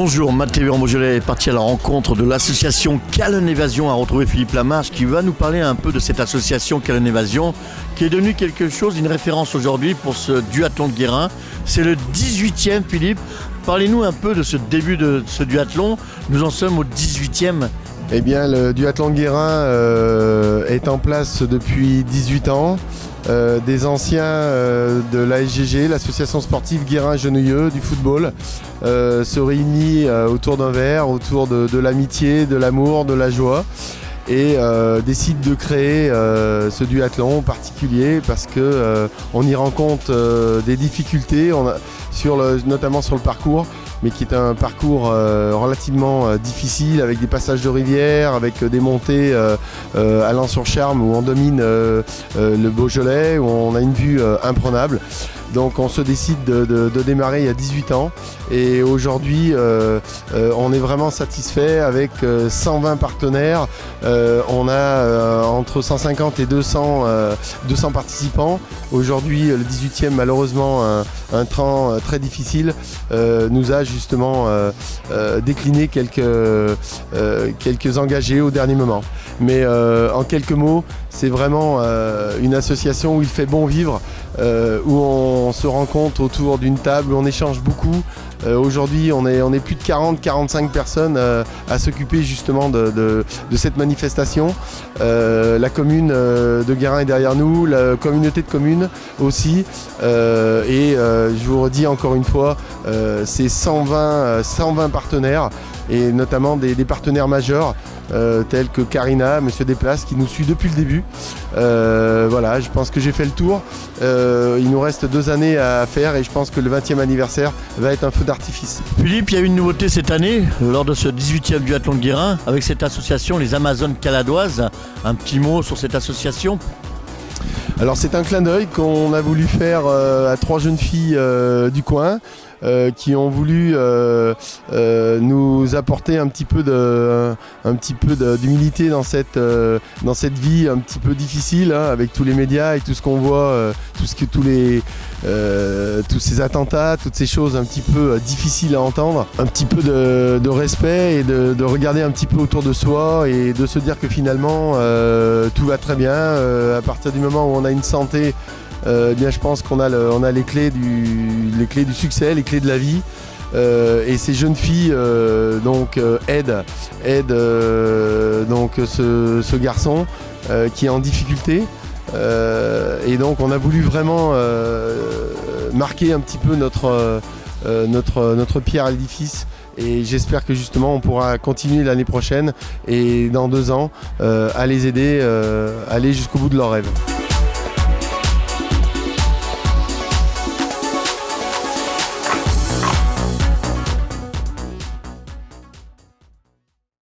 Bonjour, Matt TV en Beaujolais est parti à la rencontre de l'association Callen Évasion, à retrouver Philippe Lamarche qui va nous parler un peu de cette association Callen Évasion qui est devenue quelque chose, une référence aujourd'hui pour ce duathlon de Guérin. C'est le 18e, Philippe. Parlez-nous un peu de ce début de ce duathlon. Nous en sommes au 18e. Eh bien, le duathlon de Guérin est en place depuis 18 ans. Des anciens de l'ASGG, l'association sportive Guérin-Genouilleux du football, se réunissent autour d'un verre, autour de l'amitié, de l'amour, de la joie et décident de créer ce duathlon particulier parce qu'on y rencontre des difficultés, notamment sur le parcours, mais qui est un parcours relativement difficile, avec des passages de rivière, avec des montées à Lens-sur-Charme où on domine le Beaujolais, où on a une vue imprenable. Donc on se décide de démarrer il y a 18 ans et aujourd'hui on est vraiment satisfait avec 120 partenaires. On a entre 150 et 200 participants. Aujourd'hui le 18e malheureusement un temps très difficile nous a justement décliné quelques engagés au dernier moment. Mais en quelques mots, c'est vraiment une association où il fait bon vivre, où on se rencontre autour d'une table, où on échange beaucoup. Aujourd'hui, on est plus de 40-45 personnes à s'occuper justement de cette manifestation. La commune de Guérin est derrière nous, la communauté de communes aussi. Je vous redis encore une fois, c'est 120 partenaires et notamment des partenaires majeurs tels que Carina, Monsieur Desplaces qui nous suit depuis le début. Voilà, je pense que j'ai fait le tour. Il nous reste 2 années à faire et je pense que le 20e anniversaire va être un feu d'artifice. Philippe, il y a eu une nouveauté cette année lors de ce 18e duathlon de Guérin avec cette association, les Amazones Caladoises. Un petit mot sur cette association? Alors c'est un clin d'œil qu'on a voulu faire à 3 jeunes filles du coin qui ont voulu nous apporter un petit peu d'humilité dans cette vie un petit peu difficile, hein, avec tous les médias et tout ce qu'on voit, tous ces attentats, toutes ces choses un petit peu difficiles à entendre. Un petit peu de respect et de regarder un petit peu autour de soi et de se dire que finalement tout va très bien à partir du moment où on a une santé. Bien, je pense qu'on a les clés du succès, les clés de la vie. Et ces jeunes filles aident ce garçon qui est en difficulté. Et donc on a voulu vraiment marquer un petit peu notre pierre à l'édifice. Et j'espère que justement on pourra continuer l'année prochaine et dans 2 ans à les aider à aller jusqu'au bout de leurs rêves.